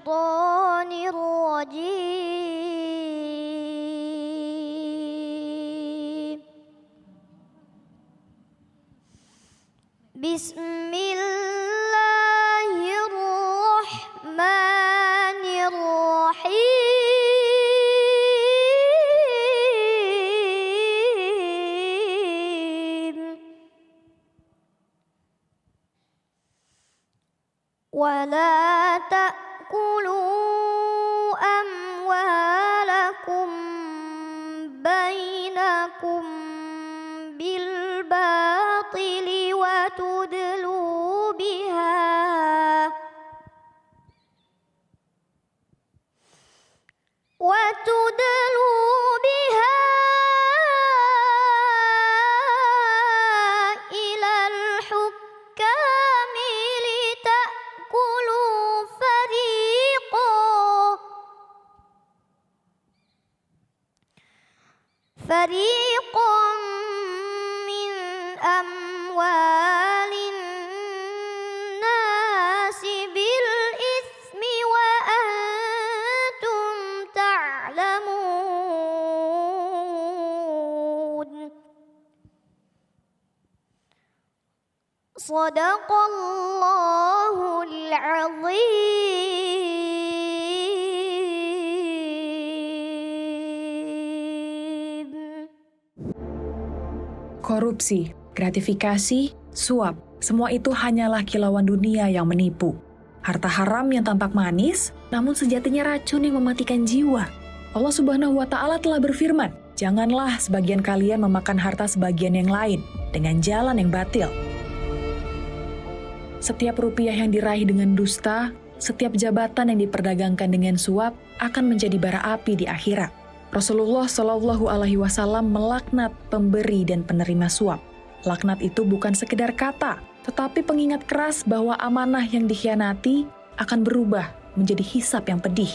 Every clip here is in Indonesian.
الشيطان الرجيم بسم الله الرحمن الرحيم ولا تأكلوا أموالكم بينكم بالباطل وتدلوا بها إلى الحكام لتأكلوا فريقا من أموال الناس بالإثم وأنتم تعلمون صدق الله العظيم. Korupsi, gratifikasi, suap, semua itu hanyalah kilauan dunia yang menipu. Harta haram yang tampak manis, namun sejatinya racun yang mematikan jiwa. Allah Subhanahu wa Ta'ala telah berfirman, "Janganlah sebagian kalian memakan harta sebagian yang lain dengan jalan yang batil." Setiap rupiah yang diraih dengan dusta, setiap jabatan yang diperdagangkan dengan suap akan menjadi bara api di akhirat. Rasulullah Shallallahu Alaihi Wasallam melaknat pemberi dan penerima suap. Laknat itu bukan sekedar kata, tetapi pengingat keras bahwa amanah yang dikhianati akan berubah menjadi hisab yang pedih.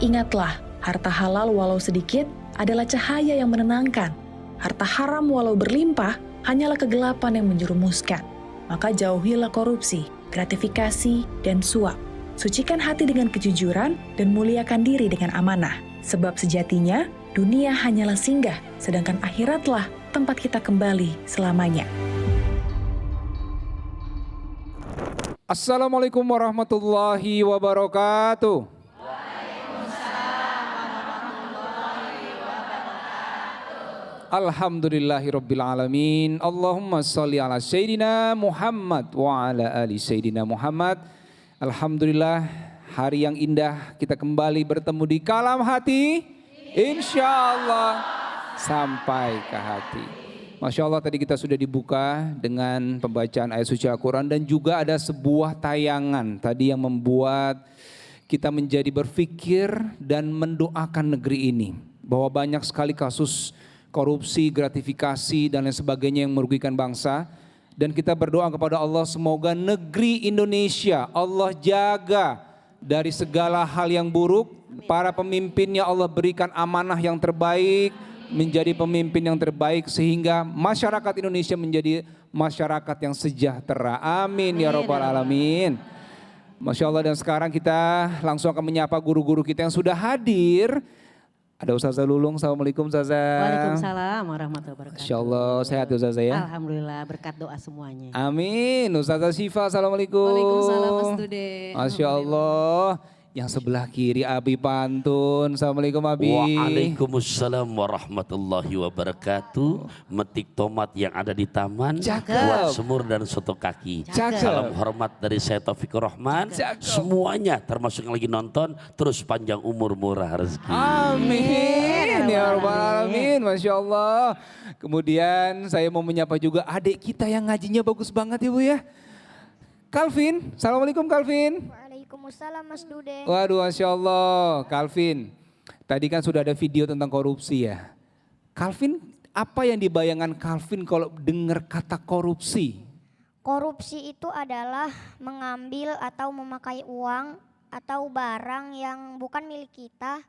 Ingatlah, harta halal walau sedikit adalah cahaya yang menenangkan. Harta haram walau berlimpah hanyalah kegelapan yang menjerumuskan. Maka jauhilah korupsi, gratifikasi, dan suap. Sucikan hati dengan kejujuran dan muliakan diri dengan amanah. Sebab sejatinya dunia hanyalah singgah, sedangkan akhiratlah tempat kita kembali selamanya. Assalamualaikum warahmatullahi wabarakatuh. Alhamdulillahirrabbilalamin. Allahumma salli ala Sayyidina Muhammad wa ala ali Sayyidina Muhammad. Alhamdulillah, hari yang indah kita kembali bertemu di Kalam Hati. Insya Allah sampai ke hati. Masya Allah, tadi kita sudah dibuka dengan pembacaan ayat suci Al-Quran. Dan juga ada sebuah tayangan tadi yang membuat kita menjadi berpikir dan mendoakan negeri ini. Bahwa banyak sekali kasus korupsi, gratifikasi dan lain sebagainya yang merugikan bangsa. Dan kita berdoa kepada Allah semoga negeri Indonesia Allah jaga dari segala hal yang buruk. Para pemimpinnya Allah berikan amanah yang terbaik, menjadi pemimpin yang terbaik sehingga masyarakat Indonesia menjadi masyarakat yang sejahtera. Amin ya rabbal alamin. Masya Allah, dan sekarang kita langsung akan menyapa guru-guru kita yang sudah hadir. Ada Ustazah Lulung, Assalamualaikum Ustazah. Waalaikumsalam warahmatullahi wabarakatuh. Masya Allah, sehat ya Ustazah ya? Alhamdulillah, berkat doa semuanya. Amin. Ustazah Syifa, Assalamualaikum. Waalaikumsalam Mas Dude. Masya Allah. Yang sebelah kiri Abi Pantun, Assalamualaikum Abi. Waalaikumsalam warahmatullahi wabarakatuh. Metik tomat yang ada di taman, Cakep. buat semur dan soto kaki. Cakep. Salam hormat dari saya Taufikur Rahman. Cakep. Semuanya termasuk yang lagi nonton, terus panjang umur, murah rezeki. Amin ya rabbal alamin. Masya Allah. Kemudian saya mau menyapa juga adik kita yang ngajinya bagus banget ya Bu ya. Calvin, Assalamualaikum Calvin. Waalaikumsalam Mas Dude. Waduh, Masya Allah. Calvin, tadi kan sudah ada video tentang korupsi ya. Calvin, apa yang dibayangkan Calvin kalau dengar kata korupsi? Korupsi itu adalah mengambil atau memakai uang atau barang yang bukan milik kita.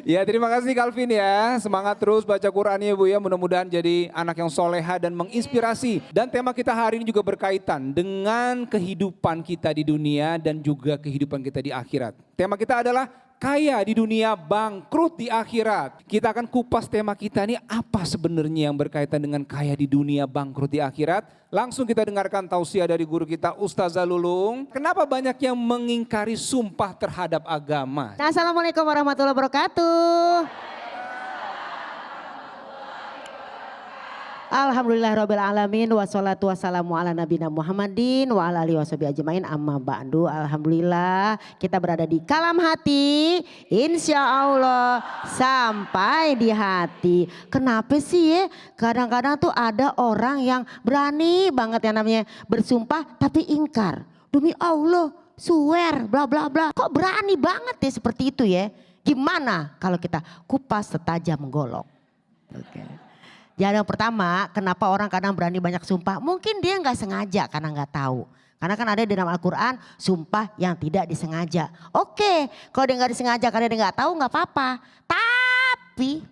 Ya, terima kasih Calvin ya. Semangat terus baca Qurannya Bu ya. Mudah-mudahan jadi anak yang soleha dan menginspirasi. Dan tema kita hari ini juga berkaitan dengan kehidupan kita di dunia dan juga kehidupan kita di akhirat. Tema kita adalah kaya di dunia, bangkrut di akhirat. Kita akan kupas tema kita ini apa sebenarnya yang berkaitan dengan kaya di dunia, bangkrut di akhirat. Langsung kita dengarkan tausiah dari guru kita Ustazah Lulung. Kenapa banyak yang mengingkari sumpah terhadap agama? Assalamualaikum warahmatullahi wabarakatuh. Alhamdulillahirrabbilalamin. Wassalatu wassalamu ala nabina Muhammadin wa ala alihi washabihi ajmain amma ba'du. Alhamdulillah kita berada di kalam hati. Insya Allah sampai di hati. Kenapa sih ya? Kadang-kadang tuh ada orang yang berani banget yang namanya bersumpah tapi ingkar. Demi Allah, swear, bla bla bla. Kok berani banget ya seperti itu ya? Gimana kalau kita kupas setajam golok? Oke. Jadi yang pertama, kenapa orang kadang berani banyak sumpah? Mungkin dia nggak sengaja karena nggak tahu. Karena kan ada di dalam Al-Quran sumpah yang tidak disengaja. Oke, kalau dia nggak disengaja karena dia nggak tahu nggak apa-apa. Tapi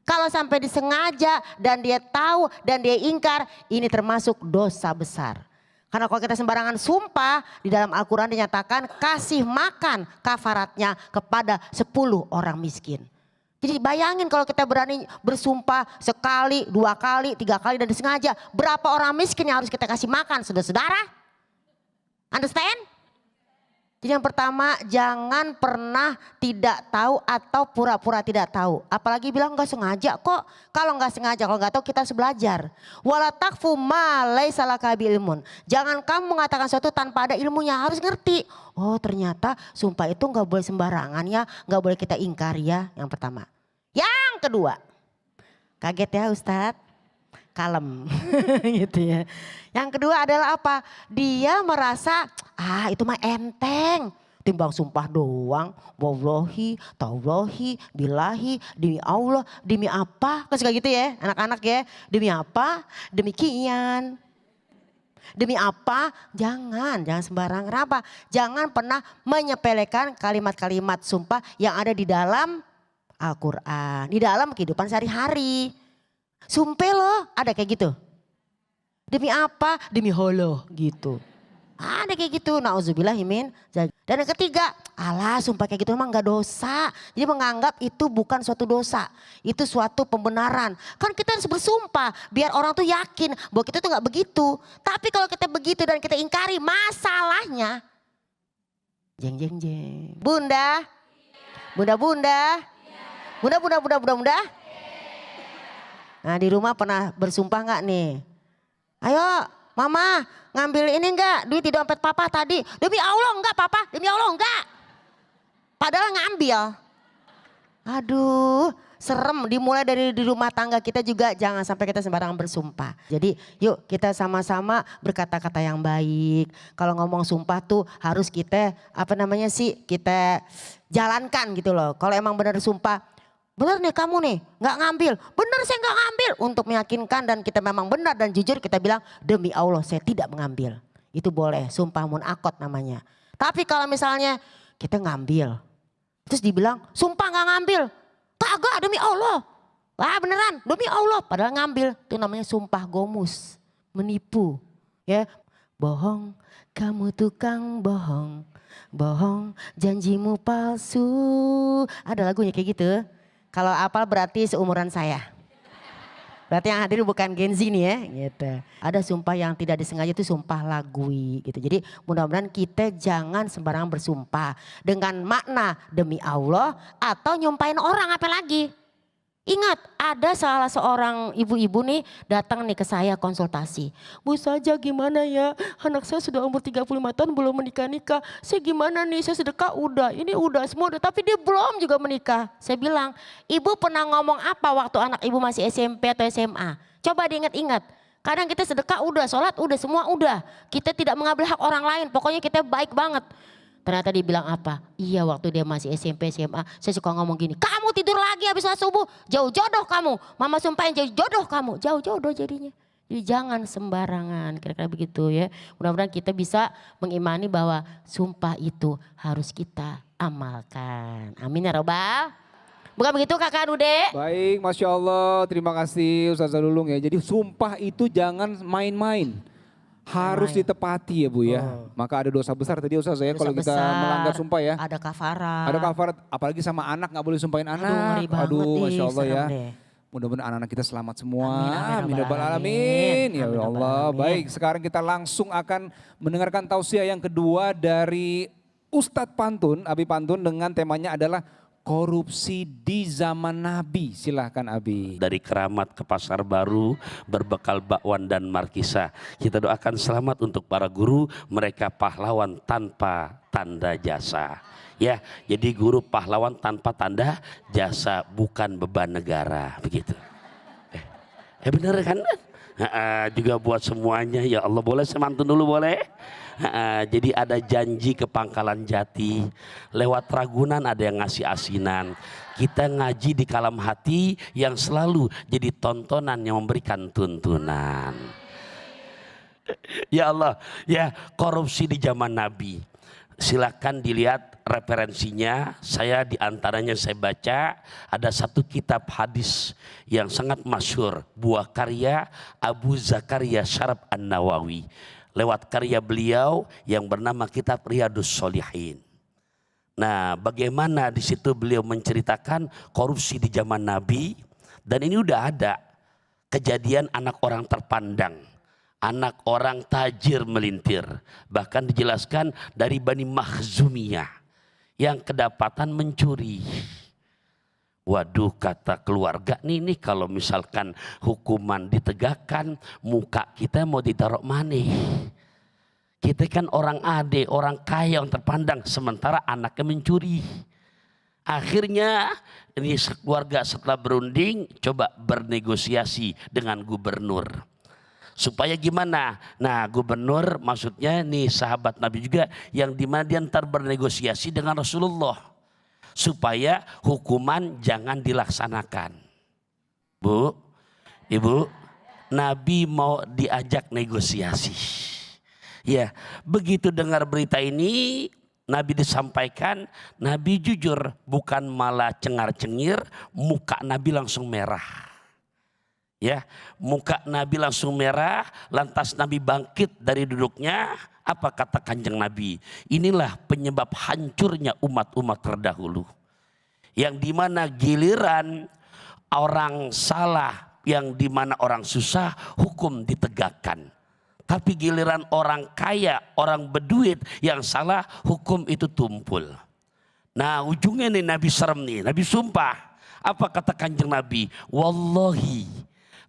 kalau sampai disengaja dan dia tahu dan dia ingkar, ini termasuk dosa besar. Karena kalau kita sembarangan sumpah, di dalam Al-Quran dinyatakan kasih makan kafaratnya kepada 10 orang miskin. Jadi bayangin kalau kita berani bersumpah sekali, 2 kali, 3 kali dan disengaja. Berapa orang miskin yang harus kita kasih makan saudara-saudara? Understand? Jadi yang pertama jangan pernah tidak tahu atau pura-pura tidak tahu. Apalagi bilang gak sengaja kok. Kalau gak sengaja, kalau gak tahu kita harus belajar. Wala taqfu ma laisa laka bi'ilmun. Jangan kamu mengatakan sesuatu tanpa ada ilmunya, harus ngerti. Oh ternyata sumpah itu gak boleh sembarangan ya. Gak boleh kita ingkari ya, yang pertama. Yang kedua, kaget ya Ustadz, kalem gitu ya. Yang kedua adalah apa? Dia merasa itu mah enteng. Timbang sumpah doang, wallahi, taulahi, bilahi, demi Allah, demi apa? Kan suka gitu ya anak-anak ya. Demi apa? Demikian. Demi apa? Jangan sembarangan. Kenapa? Jangan pernah menyepelekan kalimat-kalimat sumpah yang ada di dalam Al-Quran, di dalam kehidupan sehari-hari. Sumpah loh, ada kayak gitu. Demi apa? Demi Allah gitu. Ada kayak gitu, na'udzubillahimin. Dan yang ketiga, alah sumpah kayak gitu memang gak dosa. Jadi menganggap itu bukan suatu dosa, itu suatu pembenaran. Kan kita harus bersumpah biar orang tuh yakin bahwa kita tuh gak begitu. Tapi kalau kita begitu dan kita ingkari, masalahnya jeng jeng jeng. Bunda, Bunda. Nah di rumah pernah bersumpah nggak nih? Ayo mama ngambil ini enggak duit di dompet papa tadi. Demi Allah enggak papa, demi Allah enggak. Padahal ngambil. Aduh serem, dimulai dari di rumah tangga kita juga jangan sampai kita sembarangan bersumpah. Jadi yuk kita sama-sama berkata-kata yang baik. Kalau ngomong sumpah tuh harus kita kita jalankan gitu loh. Kalau emang benar sumpah, benar nih kamu nih gak ngambil, benar saya gak ngambil. Untuk meyakinkan dan kita memang benar dan jujur kita bilang demi Allah saya tidak mengambil. Itu boleh, sumpah munakot namanya. Tapi kalau misalnya kita ngambil, terus dibilang sumpah gak ngambil. Kagak demi Allah. Wah beneran demi Allah padahal ngambil. Itu namanya sumpah gomus, menipu. Ya, bohong kamu tukang bohong. Bohong janjimu palsu. Ada lagunya kayak gitu. Kalau apal berarti seumuran saya. Berarti yang hadir bukan Gen Z nih ya gitu. Ada sumpah yang tidak disengaja itu sumpah lagui gitu. Jadi mudah-mudahan kita jangan sembarangan bersumpah dengan makna demi Allah atau nyumpahin orang apa lagi. Ingat ada salah seorang ibu-ibu nih datang nih ke saya konsultasi. Bu saja gimana ya, anak saya sudah umur 35 tahun belum menikah-nikah. Saya gimana nih, saya sedekah udah, ini udah semua udah tapi dia belum juga menikah. Saya bilang, ibu pernah ngomong apa waktu anak ibu masih SMP atau SMA? Coba diingat-ingat. Kadang kita sedekah udah, sholat udah, semua udah. Kita tidak mengambil hak orang lain, pokoknya kita baik banget. Ternyata dia bilang apa? Iya waktu dia masih SMP, SMA, saya suka ngomong gini. Kamu tidur lagi habis sholat subuh, jauh jodoh kamu. Mama sumpahin jauh jodoh kamu, jauh jodoh jadinya. Jadi jangan sembarangan, kira-kira begitu ya. Mudah-mudahan kita bisa mengimani bahwa sumpah itu harus kita amalkan. Amin ya robbal. Bukan begitu kakak Dude? Baik, Masya Allah. Terima kasih Ustazah Lulung ya. Jadi sumpah itu jangan main-main. Harus ditepati ya Bu ya. Maka ada dosa besar tadi Ustazah ya Dosa kalau kita besar, melanggar sumpah ya. Ada kafarat. Ada kafarat, apalagi sama anak nggak boleh sumpahin anak. ngeri banget nih, Masya Allah ya. serem deh. Mudah-mudahan anak-anak kita selamat semua. Amin, Amin ya rabbal alamin. alamin. Ya Amin, Allah. rabbal alamin. Baik, sekarang kita langsung akan mendengarkan tausiah yang kedua dari Ustadz Pantun, Abi Pantun dengan temanya adalah korupsi di zaman Nabi. Silahkan Abi. Dari Keramat ke Pasar Baru, berbekal bakwan dan markisah. Kita doakan selamat untuk para guru, mereka pahlawan tanpa tanda jasa. Ya, jadi guru pahlawan tanpa tanda jasa, bukan beban negara, begitu. Bener kan? Juga buat semuanya, ya Allah, boleh saya mantun dulu boleh? Jadi ada janji ke Pangkalan Jati, lewat Ragunan ada yang ngasih asinan. Kita ngaji di Kalam Hati yang selalu jadi tontonan yang memberikan tuntunan. Ya Allah, ya korupsi di zaman Nabi. Silakan dilihat referensinya. Saya diantaranya saya baca ada satu kitab hadis yang sangat masyhur, buah karya Abu Zakaria Syarab An-Nawawi. Lewat karya beliau yang bernama kitab Riyadus Shalihin. Nah, bagaimana di situ beliau menceritakan korupsi di zaman Nabi, dan ini udah ada kejadian anak orang terpandang, anak orang tajir melintir, bahkan dijelaskan dari Bani Makhzumiyah yang kedapatan mencuri. Waduh, kata keluarga nih kalau misalkan hukuman ditegakkan, muka kita mau ditaruh mana? Kita kan orang ade, orang kaya, yang terpandang, sementara anaknya mencuri. Akhirnya ini keluarga setelah berunding coba bernegosiasi dengan gubernur. Supaya gimana? Nah, gubernur maksudnya nih sahabat Nabi juga yang dimana dia ntar bernegosiasi dengan Rasulullah. Supaya hukuman jangan dilaksanakan. Bu, Ibu, Nabi mau diajak negosiasi. Ya, begitu dengar berita ini, Nabi disampaikan, Nabi jujur, bukan malah cengar-cengir, muka Nabi langsung merah. Ya, muka Nabi langsung merah, lantas Nabi bangkit dari duduknya. Apa kata Kanjeng Nabi? Inilah penyebab hancurnya umat-umat terdahulu. Yang dimana giliran orang salah, yang dimana orang susah, hukum ditegakkan. Tapi giliran orang kaya, orang berduit yang salah, hukum itu tumpul. Nah, ujungnya nih Nabi serem nih, Nabi sumpah. Apa kata Kanjeng Nabi? Wallahi,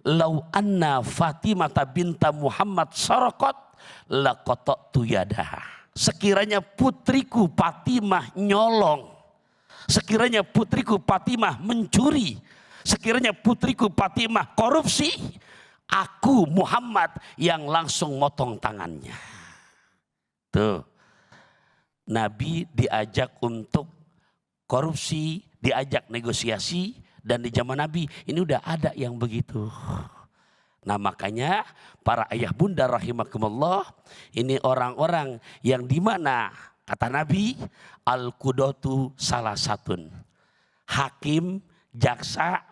lau anna Fatimah binta Muhammad sarakot, laqata'tu yadaha. Sekiranya putriku Fatimah nyolong, sekiranya putriku Fatimah mencuri, sekiranya putriku Fatimah korupsi, aku Muhammad yang langsung motong tangannya. Tuh, Nabi diajak untuk korupsi, diajak negosiasi, dan di zaman Nabi ini udah ada yang begitu. Nah, makanya para ayah bunda rahimakumullah, ini orang-orang yang dimana kata Nabi, al-qudatu salah satun. Hakim, jaksa,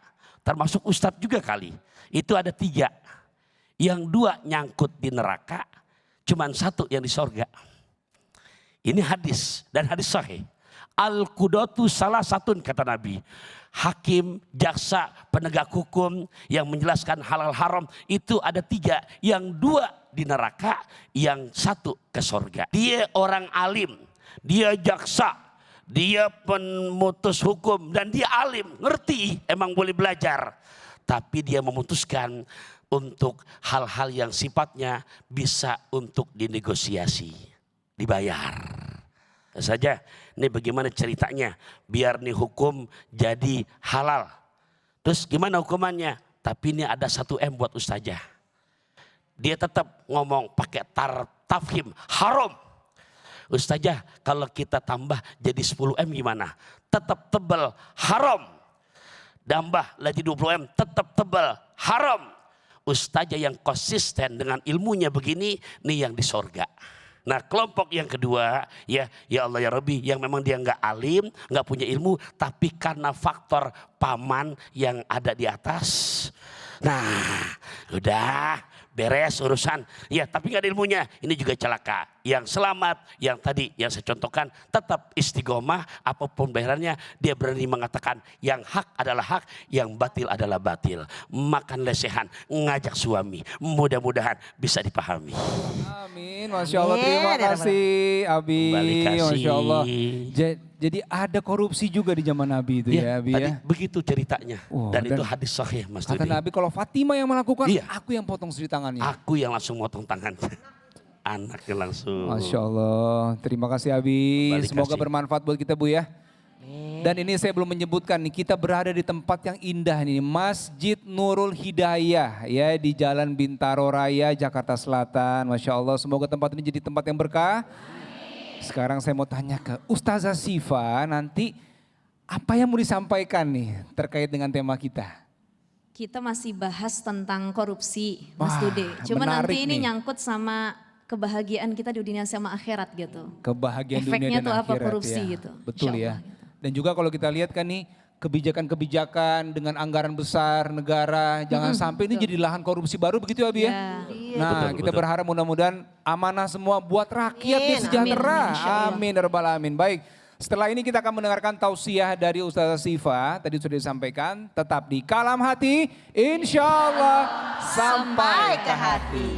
termasuk ustadz juga kali. Itu ada 3. Yang 2 nyangkut di neraka, cuman 1 yang di sorga. Ini hadis dan hadis sahih. Al-qudatu salah satun kata Nabi. Hakim, jaksa, penegak hukum yang menjelaskan halal haram itu ada 3. Yang 2 di neraka, yang 1 ke sorga. Dia orang alim, dia jaksa, dia pemutus hukum, dan dia alim, ngerti, emang boleh belajar. Tapi dia memutuskan untuk hal-hal yang sifatnya bisa untuk dinegosiasi, dibayar. Saja, ini bagaimana ceritanya biar nih hukum jadi halal. Terus gimana hukumannya? Tapi ini ada 1 M buat ustazah. Dia tetap ngomong pakai tafhim, haram. Ustazah, kalau kita tambah jadi 10 M gimana? Tetap tebal, haram. Tambah lagi 20 M, tetap tebal, haram. Ustazah yang konsisten dengan ilmunya begini, nih yang di sorga. Nah kelompok yang kedua ya Allah ya Rabbi yang memang dia nggak alim, nggak punya ilmu, tapi karena faktor paman yang ada di atas. Nah udah beres urusan. Ya tapi nggak ada ilmunya. Ini juga celaka. Yang selamat, yang tadi yang saya contohkan tetap istiqomah. Apapun bayarannya dia berani mengatakan yang hak adalah hak, yang batil adalah batil. Makan lesehan, ngajak suami. Mudah-mudahan bisa dipahami. Amin, Masya Allah, terima kasih Abi. Kembali kasih. Masya Allah. Jadi ada korupsi juga di zaman Nabi itu ya, Abi tadi ya. begitu ceritanya. Wah, dan itu dan hadis sahih Mas Kata Dudi. Nabi kalau Fatimah yang melakukan, Iya. aku yang potong seri tangannya. Aku yang langsung motong tangannya. Anaknya langsung. Masya Allah, terima kasih Abi. Kembali Semoga kasih. bermanfaat buat kita Bu ya. Dan ini saya belum menyebutkan nih, kita berada di tempat yang indah nih, Masjid Nurul Hidayah ya di Jalan Bintaro Raya, Jakarta Selatan. Masya Allah, semoga tempat ini jadi tempat yang berkah. Sekarang saya mau tanya ke Ustazah Sifa, nanti apa yang mau disampaikan nih terkait dengan tema kita? Kita masih bahas tentang korupsi, Mas Wah, Dude. Cuma menarik nanti ini nih. nyangkut sama kebahagiaan kita di dunia sama akhirat gitu. Kebahagiaan Efeknya dunia dan tuh apa akhirat korupsi ya. gitu. Betul Insya ya. Allah gitu. Dan juga kalau kita lihat kan nih kebijakan-kebijakan dengan anggaran besar negara, jangan sampai ini jadi lahan korupsi baru begitu ya Abi ya. Ya. Nah Betul, kita betul. berharap mudah-mudahan amanah semua buat rakyat Amin, yang sejahtera. amin, insya Allah. Amin, ya rabbal alamin. Baik, setelah ini kita akan mendengarkan tausiah dari Ustazah Sifa. Tadi sudah disampaikan, tetap di Kalam Hati, insya Allah sampai ke hati.